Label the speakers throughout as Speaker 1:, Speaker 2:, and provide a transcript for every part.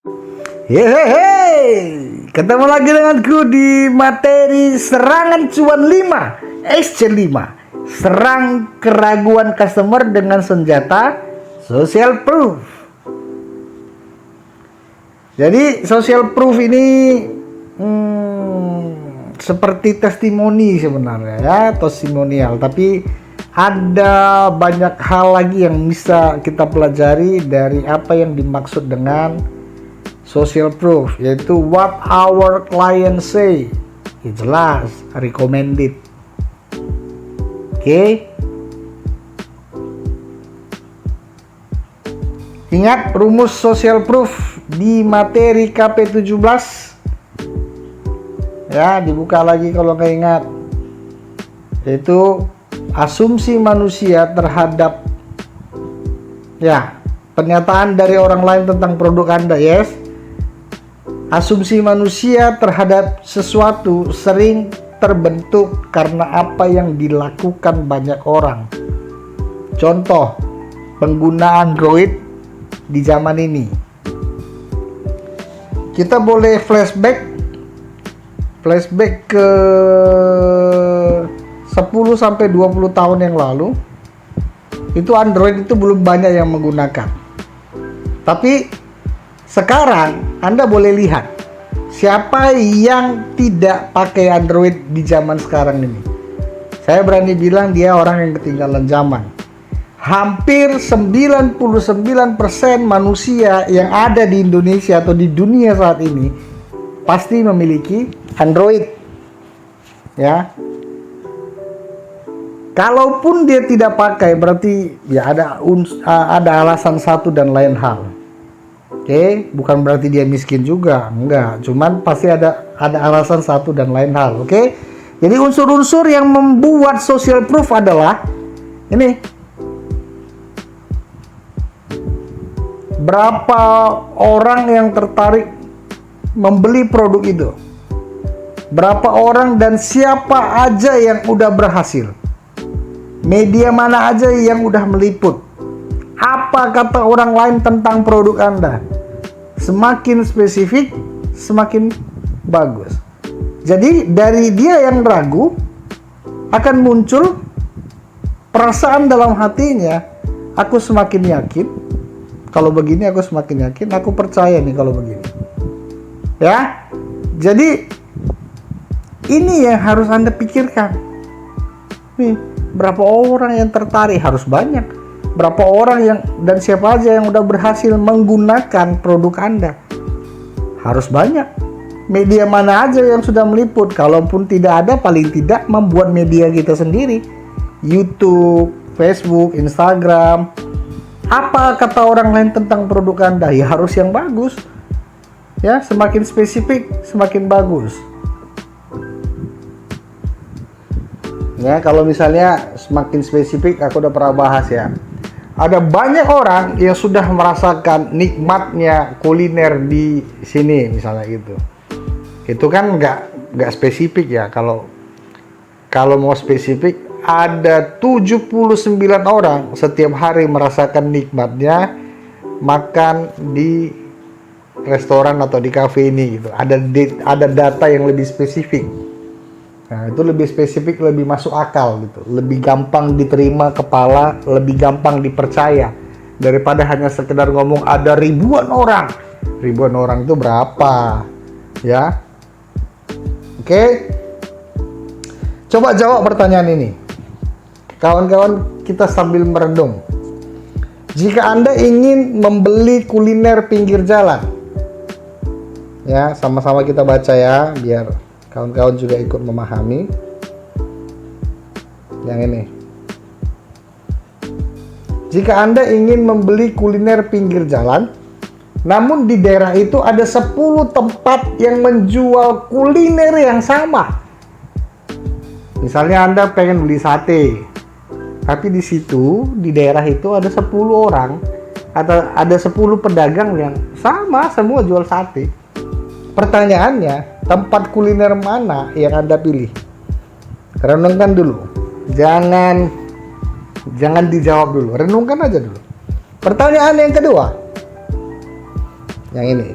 Speaker 1: Hehehe, ketemu lagi denganku di materi serangan cuan 5 SC5. Serang keraguan customer dengan senjata social proof. Jadi social proof ini seperti testimoni sebenarnya ya, testimonial, tapi ada banyak hal lagi yang bisa kita pelajari dari apa yang dimaksud dengan social proof, yaitu what our client say, jelas, recommended. Oke. Ingat rumus social proof di materi KP17 ya, dibuka lagi kalau nggak ingat, yaitu asumsi manusia terhadap ya pernyataan dari orang lain tentang produk Anda. Yes, asumsi manusia terhadap sesuatu sering terbentuk karena apa yang dilakukan banyak orang. Contoh, pengguna Android di zaman ini. Kita boleh flashback ke 10 sampai 20 tahun yang lalu. Itu Android itu belum banyak yang menggunakan. Tapi sekarang Anda boleh lihat siapa yang tidak pakai Android di zaman sekarang ini. Saya berani bilang dia orang yang ketinggalan zaman. Hampir 99% manusia yang ada di Indonesia atau di dunia saat ini pasti memiliki Android. Ya. Kalaupun dia tidak pakai, berarti ya ada alasan satu dan lain hal. Oke, bukan berarti dia miskin juga, enggak. Cuman pasti ada alasan satu dan lain hal. Oke, jadi unsur-unsur yang membuat social proof adalah ini. Berapa orang yang tertarik membeli produk itu? Berapa orang dan siapa aja yang udah berhasil? Media mana aja yang udah meliput? Apa kata orang lain tentang produk Anda? Semakin spesifik, semakin bagus. Jadi dari dia yang ragu akan muncul perasaan dalam hatinya, aku semakin yakin kalau begini, aku semakin yakin, aku percaya nih kalau begini. Ya. Jadi ini yang harus Anda pikirkan. Nih, berapa orang yang tertarik? Harus banyak. Berapa orang yang dan siapa aja yang udah berhasil menggunakan produk Anda? Harus banyak. Media mana aja yang sudah meliput? Kalaupun tidak ada, paling tidak membuat media kita sendiri. YouTube, Facebook, Instagram. Apa kata orang lain tentang produk Anda? Ya harus yang bagus. Ya, semakin spesifik, semakin bagus. Ya, kalau misalnya semakin spesifik, aku udah pernah bahas ya. Ada banyak orang yang sudah merasakan nikmatnya kuliner di sini, misalnya gitu. Itu kan nggak spesifik ya. Kalau mau spesifik, ada 79 orang setiap hari merasakan nikmatnya makan di restoran atau di kafe ini gitu. Ada data yang lebih spesifik. Nah, itu lebih spesifik, lebih masuk akal gitu, lebih gampang diterima kepala, lebih gampang dipercaya daripada hanya sekedar ngomong ada ribuan orang. Ribuan orang itu berapa? Ya. Oke. Coba jawab pertanyaan ini. Kawan-kawan, kita sambil merenung. Jika Anda ingin membeli kuliner pinggir jalan, ya, sama-sama kita baca ya, biar kawan-kawan juga ikut memahami. Yang ini. Jika Anda ingin membeli kuliner pinggir jalan, namun di daerah itu ada 10 tempat yang menjual kuliner yang sama. Misalnya Anda pengen beli sate, tapi di situ, di daerah itu ada 10 orang atau ada 10 pedagang yang sama, semua jual sate. Pertanyaannya, tempat kuliner mana yang Anda pilih? Renungkan dulu. Jangan dijawab dulu. Renungkan aja dulu. Pertanyaan yang kedua. Yang ini.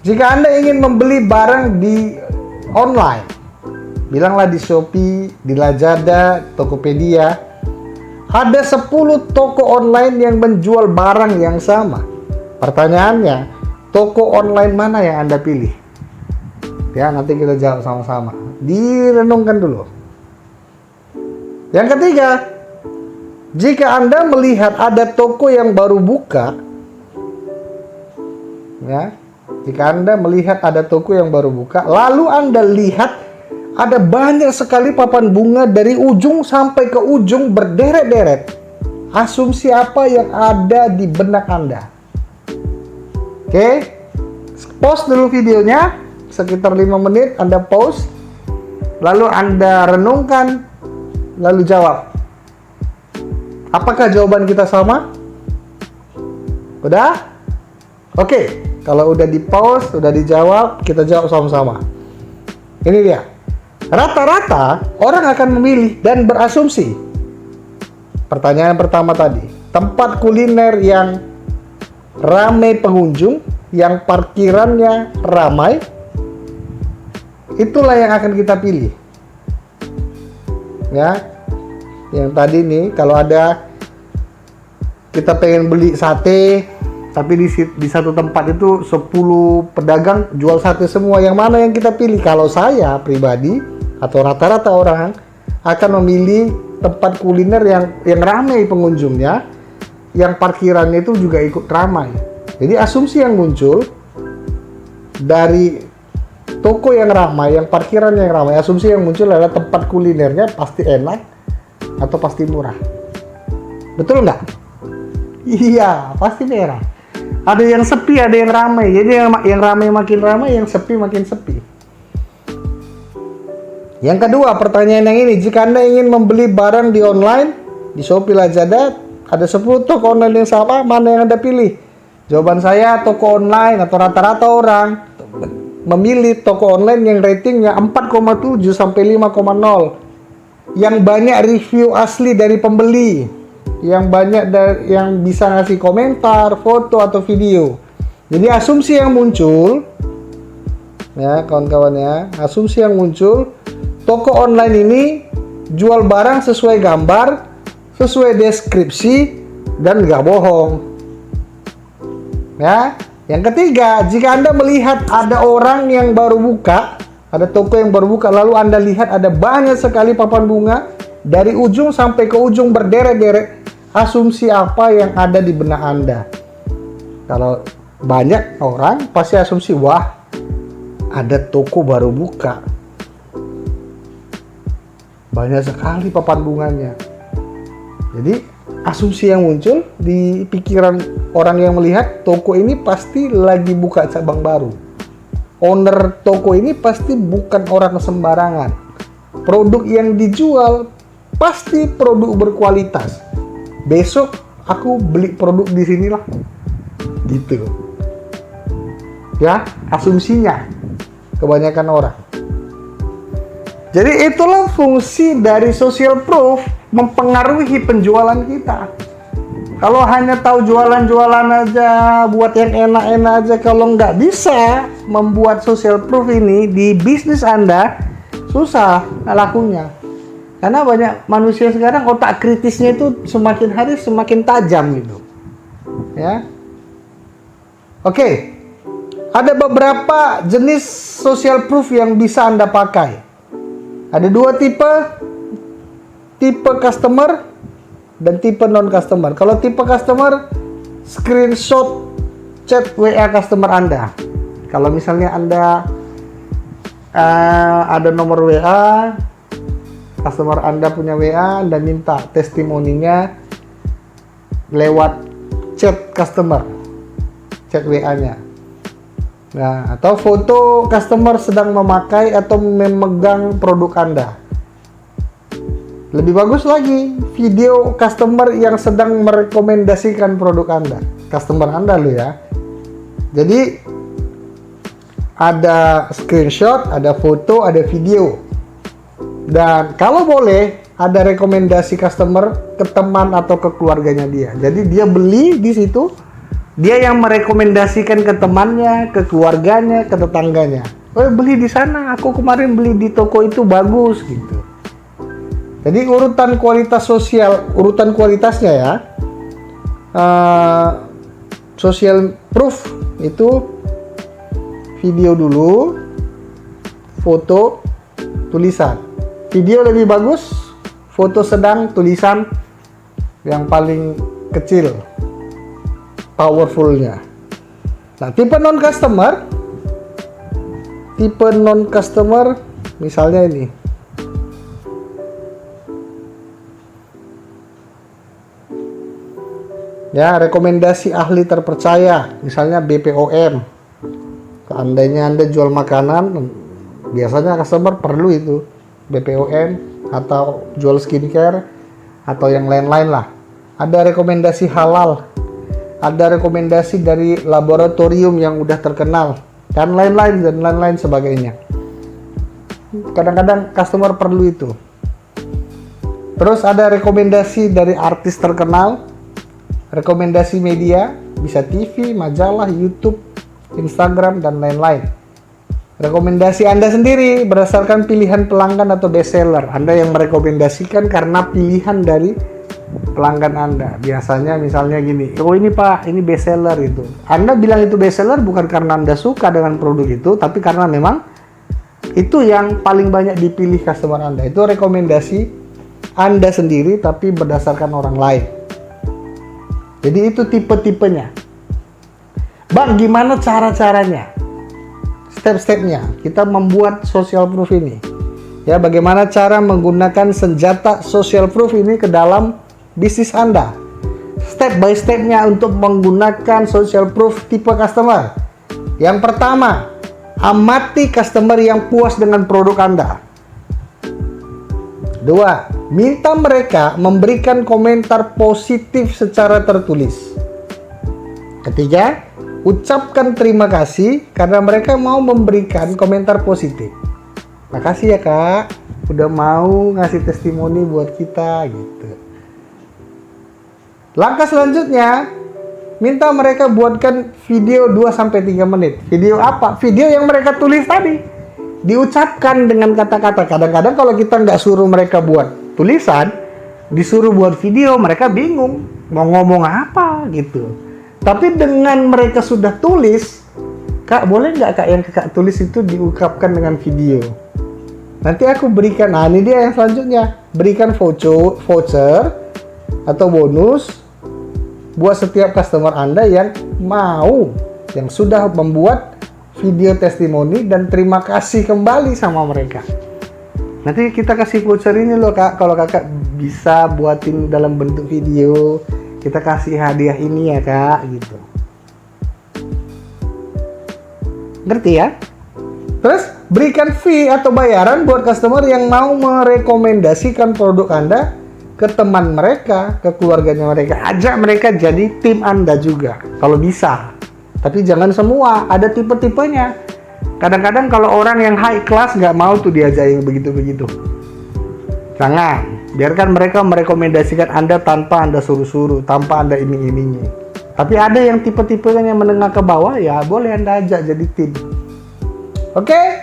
Speaker 1: Jika Anda ingin membeli barang di online, bilanglah di Shopee, di Lazada, Tokopedia, ada 10 toko online yang menjual barang yang sama. Pertanyaannya, toko online mana yang Anda pilih? Ya, nanti kita jawab sama-sama. Direnungkan dulu. Yang ketiga, jika Anda melihat ada toko yang baru buka, ya, jika Anda melihat ada toko yang baru buka, lalu Anda lihat ada banyak sekali papan bunga dari ujung sampai ke ujung berderet-deret. Asumsi apa yang ada di benak Anda? Oke, pause dulu videonya, sekitar 5 menit Anda pause, lalu Anda renungkan, lalu jawab. Apakah jawaban kita sama? Udah? Oke, kalau udah di pause, udah dijawab, kita jawab sama-sama. Ini dia. Rata-rata orang akan memilih dan berasumsi. Pertanyaan pertama tadi, tempat kuliner yang ramai pengunjung, yang parkirannya ramai, itulah yang akan kita pilih. Ya, yang tadi nih, kalau ada kita pengen beli sate, tapi di satu tempat itu 10 pedagang jual sate semua, yang mana yang kita pilih? Kalau saya pribadi atau rata-rata orang akan memilih tempat kuliner yang ramai pengunjungnya, yang parkirannya itu juga ikut ramai. Jadi asumsi yang muncul dari toko yang ramai, yang parkiran yang ramai, asumsi yang muncul adalah tempat kulinernya pasti enak atau pasti murah. Betul nggak? Iya, pasti merah. Ada yang sepi, ada yang ramai. Jadi yang ramai makin ramai, yang sepi makin sepi. Yang kedua, pertanyaan yang ini, jika Anda ingin membeli barang di online, di Shopee, Lazada, ada 10 toko online yang sama, mana yang Anda pilih? Jawaban saya, toko online atau rata-rata orang memilih toko online yang ratingnya 4,7 sampai 5,0. Yang banyak review asli dari pembeli. Yang banyak yang bisa ngasih komentar, foto atau video. Jadi asumsi yang muncul, ya kawan-kawan ya, asumsi yang muncul, toko online ini jual barang sesuai gambar, sesuai deskripsi, dan nggak bohong. Ya, yang ketiga, jika Anda melihat ada orang yang baru buka, ada toko yang baru buka, lalu Anda lihat ada banyak sekali papan bunga dari ujung sampai ke ujung berderet-deret. Asumsi apa yang ada di benak Anda? Kalau banyak orang pasti asumsi, wah, ada toko baru buka, banyak sekali papan bunganya. Jadi asumsi yang muncul di pikiran orang yang melihat, toko ini pasti lagi buka cabang baru. Owner toko ini pasti bukan orang sembarangan. Produk yang dijual pasti produk berkualitas. Besok aku beli produk di sinilah, gitu. Ya, asumsinya kebanyakan orang. Jadi itulah fungsi dari social proof, mempengaruhi penjualan kita. Kalau hanya tahu jualan-jualan aja, buat yang enak-enak aja, kalau nggak bisa membuat social proof ini di bisnis Anda, susah lakunya. Karena banyak manusia sekarang otak kritisnya itu semakin hari semakin tajam gitu. Ya. Oke. Ada beberapa jenis social proof yang bisa Anda pakai. Ada 2 tipe. Tipe customer dan tipe non customer. Kalau tipe customer, screenshot chat WA customer Anda. Kalau misalnya Anda ada nomor WA, customer Anda punya WA dan minta testimoninya lewat chat customer, chat WA-nya. Nah, atau foto customer sedang memakai atau memegang produk Anda. Lebih bagus lagi, video customer yang sedang merekomendasikan produk Anda. Customer Anda loh ya. Jadi ada screenshot, ada foto, ada video. Dan kalau boleh, ada rekomendasi customer ke teman atau ke keluarganya dia. Jadi dia beli di situ, Dia yang merekomendasikan ke temannya, ke keluarganya, ke tetangganya. Oh, beli di sana, aku kemarin beli di toko itu bagus gitu. Jadi urutan kualitas sosial, urutan kualitasnya ya. Social proof itu video dulu, foto, tulisan. Video lebih bagus, foto sedang, tulisan yang paling kecil powerfulnya. Nah, tipe non customer misalnya ini. Ya, rekomendasi ahli terpercaya, misalnya BPOM. Seandainya Anda jual makanan, biasanya customer perlu itu BPOM atau jual skincare atau yang lain-lain lah. Ada rekomendasi halal, ada rekomendasi dari laboratorium yang udah terkenal dan lain-lain sebagainya. Kadang-kadang customer perlu itu. Terus ada rekomendasi dari artis terkenal, rekomendasi media, bisa TV, majalah, YouTube, Instagram, dan lain-lain. Rekomendasi Anda sendiri berdasarkan pilihan pelanggan atau bestseller. Anda yang merekomendasikan karena pilihan dari pelanggan Anda. Biasanya misalnya gini, oh ini Pak, ini bestseller itu. Anda bilang itu bestseller bukan karena Anda suka dengan produk itu, tapi karena memang itu yang paling banyak dipilih customer Anda. Itu rekomendasi Anda sendiri tapi berdasarkan orang lain. Jadi itu tipe-tipenya. Bang, gimana cara-caranya? Step-stepnya kita membuat social proof ini. Ya, bagaimana cara menggunakan senjata social proof ini ke dalam bisnis Anda? Step by stepnya untuk menggunakan social proof tipe customer. Yang pertama, amati customer yang puas dengan produk Anda. Dua, minta mereka memberikan komentar positif secara tertulis. Ketiga, ucapkan terima kasih karena mereka mau memberikan komentar positif. Makasih ya Kak, udah mau ngasih testimoni buat kita gitu. Langkah selanjutnya, minta mereka buatkan video 2-3 menit. Video apa? Video yang mereka tulis tadi. Diucapkan dengan kata-kata. Kadang-kadang kalau kita nggak suruh mereka buat tulisan, disuruh buat video, mereka bingung mau ngomong apa gitu. Tapi dengan mereka sudah tulis, Kak boleh nggak Kak yang Kak tulis itu diungkapkan dengan video? Nanti aku berikan, nah ini dia yang selanjutnya, berikan voucher atau bonus buat setiap customer Anda yang mau, yang sudah membuat video testimoni dan terima kasih kembali sama mereka. Nanti kita kasih voucher ini loh Kak, kalau Kakak bisa buatin dalam bentuk video, kita kasih hadiah ini ya Kak, gitu. Ngerti ya? Terus berikan fee atau bayaran buat customer yang mau merekomendasikan produk Anda ke teman mereka, ke keluarganya mereka. Ajak mereka jadi tim Anda juga, kalau bisa. Tapi jangan semua, ada tipe-tipenya. Kadang-kadang kalau orang yang high class nggak mau tuh diajak yang begitu-begitu. Jangan, biarkan mereka merekomendasikan Anda tanpa Anda suruh-suruh, tanpa Anda iming-imingi. Tapi ada yang tipe-tipenya yang menengah ke bawah, ya boleh Anda ajak jadi tim. Oke?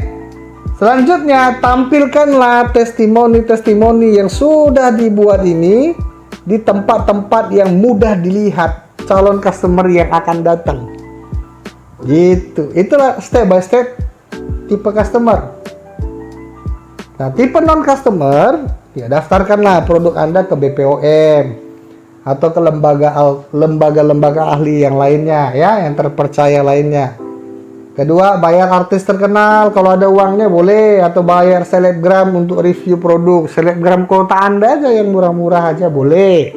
Speaker 1: Selanjutnya, tampilkanlah testimoni-testimoni yang sudah dibuat ini di tempat-tempat yang mudah dilihat calon customer yang akan datang. Gitu. Itulah step by step tipe customer. Nah, tipe non customer, ya daftarkanlah produk Anda ke BPOM atau ke lembaga-lembaga ahli yang lainnya ya, yang terpercaya lainnya. Kedua, bayar artis terkenal kalau ada uangnya boleh, atau bayar selebgram untuk review produk. Selebgram kota Anda aja yang murah-murah aja boleh.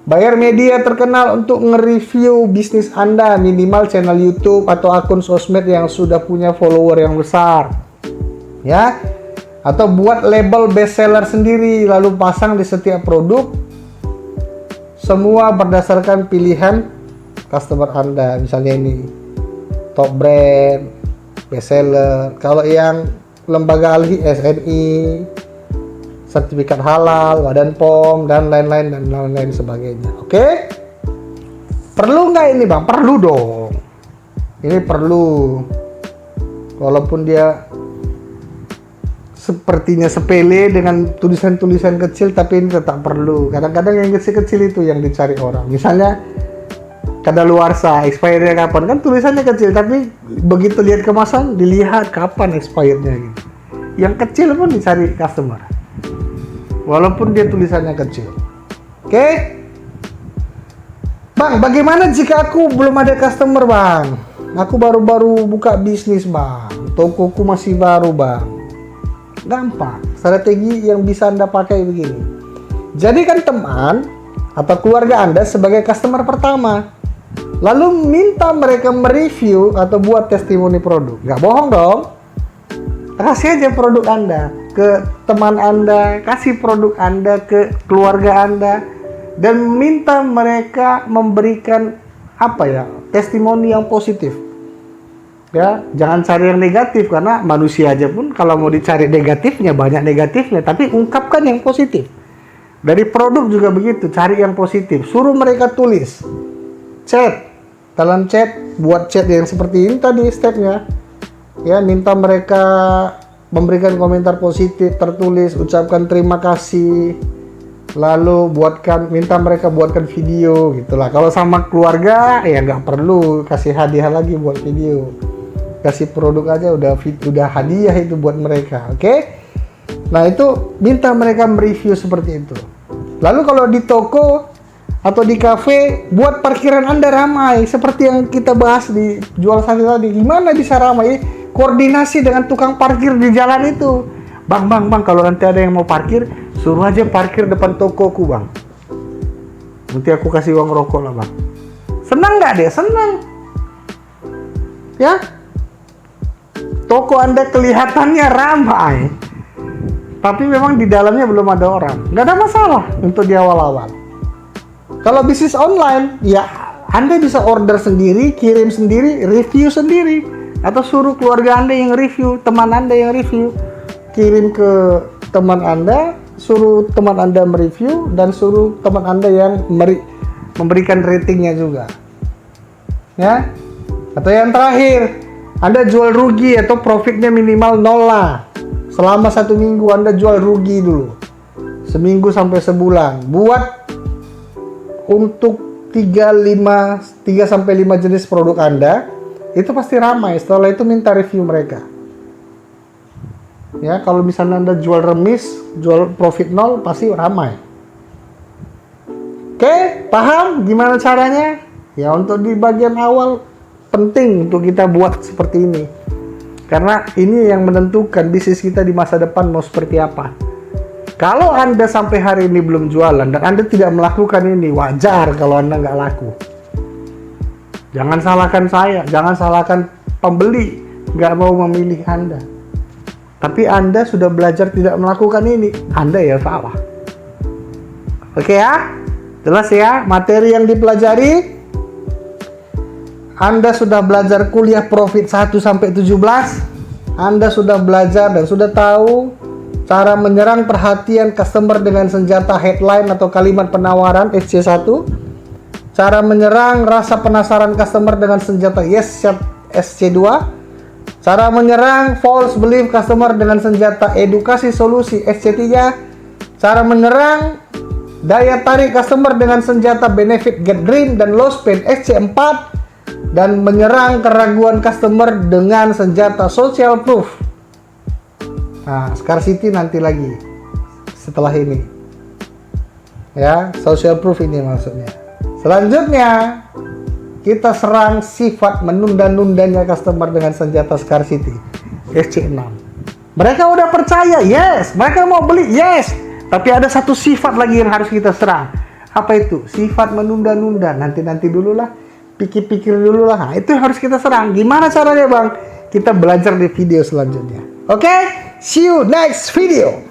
Speaker 1: Bayar media terkenal untuk nge-review bisnis Anda, minimal channel YouTube atau akun sosmed yang sudah punya follower yang besar. Ya. Atau buat label bestseller sendiri lalu pasang di setiap produk. Semua berdasarkan pilihan customer Anda. Misalnya ini top brand, bestseller. Kalau yang lembaga ahli SNI, sertifikat halal, Badan POM, dan lain-lain sebagainya. Oke? Perlu nggak ini bang? Perlu dong. Ini perlu. Walaupun dia sepertinya sepele dengan tulisan-tulisan kecil, tapi ini tetap perlu. Kadang-kadang yang kecil-kecil itu yang dicari orang. Misalnya kadaluarsa, expirednya kapan, kan tulisannya kecil, tapi begitu lihat kemasan dilihat kapan expirednya gitu. Yang kecil pun dicari customer, walaupun dia tulisannya kecil. Oke? Bang, bagaimana jika aku belum ada customer bang? Aku baru-baru buka bisnis bang, tokoku masih baru bang. Gampang, strategi yang bisa Anda pakai begini. Jadikan teman atau keluarga Anda sebagai customer pertama. Lalu minta mereka mereview atau buat testimoni produk. Nggak bohong dong. Kasih aja produk Anda ke teman Anda, kasih produk Anda ke keluarga Anda, dan minta mereka memberikan testimoni yang positif. Ya, jangan cari yang negatif, karena manusia aja pun kalau mau dicari negatifnya banyak negatifnya, tapi ungkapkan yang positif. Dari produk juga begitu, cari yang positif. Suruh mereka tulis, chat, dalam chat, buat chat yang seperti ini tadi stepnya. Ya, minta mereka memberikan komentar positif, tertulis, ucapkan terima kasih. Lalu minta mereka buatkan video gitulah. Kalau sama keluarga ya nggak perlu kasih hadiah lagi buat video. Kasih produk aja udah hadiah itu buat mereka. Oke? Nah, itu minta mereka mereview seperti itu. Lalu kalau di toko atau di kafe, buat parkiran Anda ramai seperti yang kita bahas di jual sate tadi. Gimana bisa ramai? Koordinasi dengan tukang parkir di jalan itu. Bang, kalau nanti ada yang mau parkir, suruh aja parkir depan tokoku, bang. Nanti aku kasih uang rokok lah, bang. Senang nggak dia? Senang. Ya? Toko Anda kelihatannya ramai, tapi memang di dalamnya belum ada orang. Nggak ada masalah untuk di awal-awal. Kalau bisnis online, ya Anda bisa order sendiri, kirim sendiri, review sendiri. Atau suruh keluarga Anda yang review, teman Anda yang review. Kirim ke teman Anda, suruh teman Anda mereview, dan suruh teman Anda yang memberikan ratingnya juga. Ya? Atau yang terakhir, Anda jual rugi atau profitnya minimal 0 lah. Selama 1 minggu Anda jual rugi dulu. Seminggu sampai sebulan. Buat untuk 3-5 jenis produk Anda, itu pasti ramai. Setelah itu minta review mereka. Ya, kalau misalnya Anda jual remis, jual profit 0, pasti ramai. Oke, paham gimana caranya? Ya, untuk di bagian awal penting untuk kita buat seperti ini. Karena ini yang menentukan bisnis kita di masa depan mau seperti apa. Kalau Anda sampai hari ini belum jualan dan Anda tidak melakukan ini, wajar kalau Anda nggak laku. Jangan salahkan saya, jangan salahkan pembeli nggak mau memilih Anda. Tapi Anda sudah belajar tidak melakukan ini, Anda ya salah. Oke ya? Jelas ya materi yang dipelajari? Anda sudah belajar kuliah profit 1-17. Anda sudah belajar dan sudah tahu cara menyerang perhatian customer dengan senjata headline atau kalimat penawaran SC1. Cara menyerang rasa penasaran customer dengan senjata yes SC2. Cara menyerang false belief customer dengan senjata edukasi solusi SC3. Cara menyerang daya tarik customer dengan senjata benefit get green dan low spend SC4. Dan menyerang keraguan customer dengan senjata social proof. Nah, scarcity nanti lagi setelah ini. Ya, social proof ini maksudnya. Selanjutnya, kita serang sifat menunda-nundanya customer dengan senjata scarcity SC6. Mereka udah percaya, yes. Mereka mau beli, yes. Tapi ada satu sifat lagi yang harus kita serang. Apa itu? Sifat menunda-nunda. Nanti dulu lah. Pikir-pikir dulu lah. Nah, itu yang harus kita serang. Gimana caranya, bang? Kita belajar di video selanjutnya. Oke? See you next video.